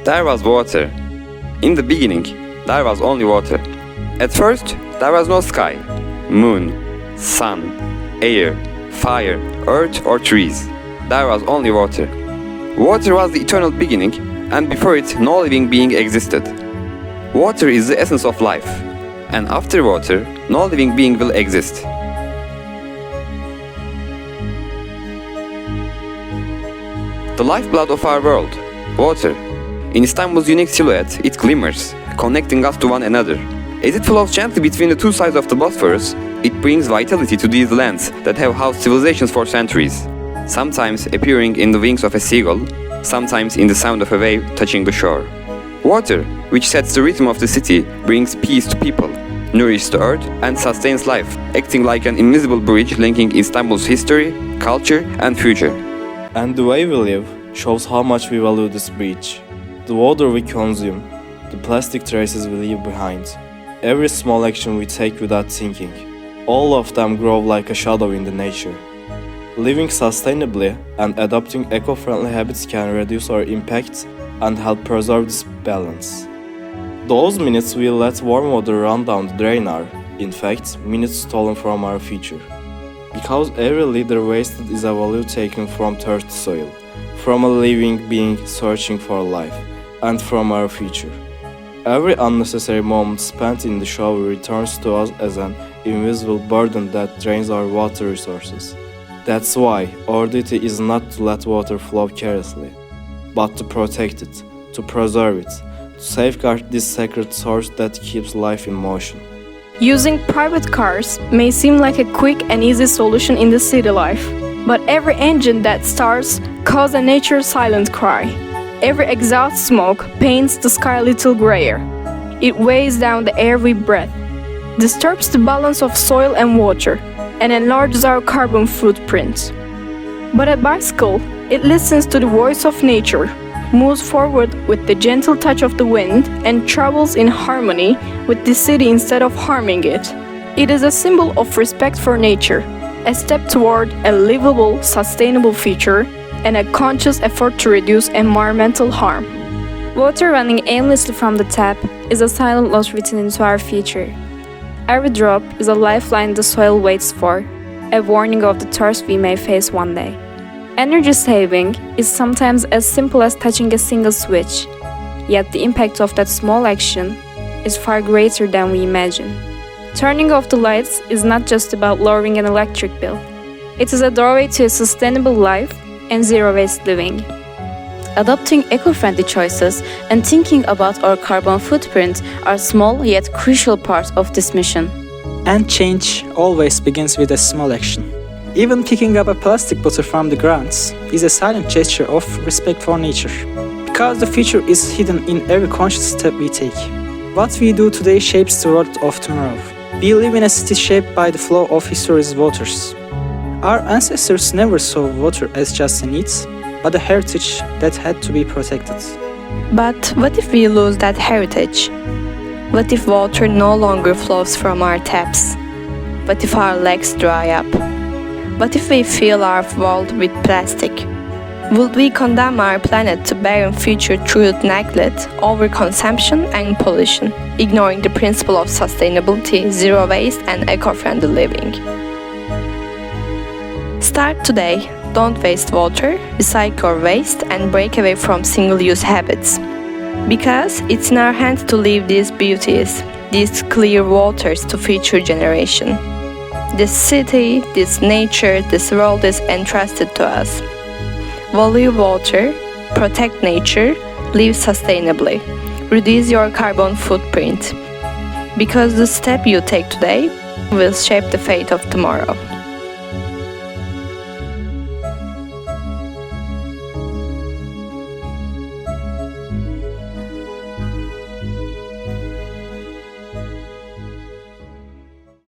There was water. In the beginning, there was only water. At first, there was no sky, moon, sun, air, fire, earth, or trees. There was only water. Water was the eternal beginning, and before it, no living being existed. Water is the essence of life, and after water, no living being will exist. The lifeblood of our world, water. In Istanbul's unique silhouette, it glimmers, connecting us to one another. As it flows gently between the two sides of the Bosphorus, it brings vitality to these lands that have housed civilizations for centuries, sometimes appearing in the wings of a seagull, sometimes in the sound of a wave touching the shore. Water, which sets the rhythm of the city, brings peace to people, nourishes the earth, and sustains life, acting like an invisible bridge linking Istanbul's history, culture, and future. And the way we live shows how much we value this bridge. The water we consume, the plastic traces we leave behind, every small action we take without thinking, all of them grow like a shadow in the nature. Living sustainably and adopting eco-friendly habits can reduce our impact and help preserve this balance. Those minutes we let warm water run down the drain are, in fact, minutes stolen from our future. Because every liter wasted is a value taken from thirsty soil, from a living being searching for life, and from our future. Every unnecessary moment spent in the shower returns to us as an invisible burden that drains our water resources. That's why our duty is not to let water flow carelessly, but to protect it, to preserve it, to safeguard this sacred source that keeps life in motion. Using private cars may seem like a quick and easy solution in the city life, but every engine that starts causes a nature's silent cry. Every exhaust smoke paints the sky a little grayer. It weighs down the air we breathe, disturbs the balance of soil and water, and enlarges our carbon footprint. But a bicycle, it listens to the voice of nature, moves forward with the gentle touch of the wind, and travels in harmony with the city instead of harming it. It is a symbol of respect for nature, a step toward a livable, sustainable future, and a conscious effort to reduce environmental harm. Water running aimlessly from the tap is a silent loss written into our future. Every drop is a lifeline the soil waits for, a warning of the thirst we may face one day. Energy saving is sometimes as simple as touching a single switch, yet the impact of that small action is far greater than we imagine. Turning off the lights is not just about lowering an electric bill. It is a doorway to a sustainable life and zero-waste living. Adopting eco-friendly choices and thinking about our carbon footprint are small yet crucial parts of this mission. And change always begins with a small action. Even picking up a plastic bottle from the ground is a silent gesture of respect for nature. Because the future is hidden in every conscious step we take. What we do today shapes the world of tomorrow. We live in a city shaped by the flow of history's waters. Our ancestors never saw water as just a need, but a heritage that had to be protected. But what if we lose that heritage? What if water no longer flows from our taps? What if our lakes dry up? What if we fill our world with plastic? Would we condemn our planet to barren future through neglect, overconsumption, and pollution, ignoring the principle of sustainability, zero waste, and eco-friendly living? Start today. Don't waste water, recycle your waste, and break away from single-use habits. Because it's in our hands to leave these beauties, these clear waters to future generations. This city, this nature, this world is entrusted to us. Value water, protect nature, live sustainably, reduce your carbon footprint. Because the step you take today will shape the fate of tomorrow.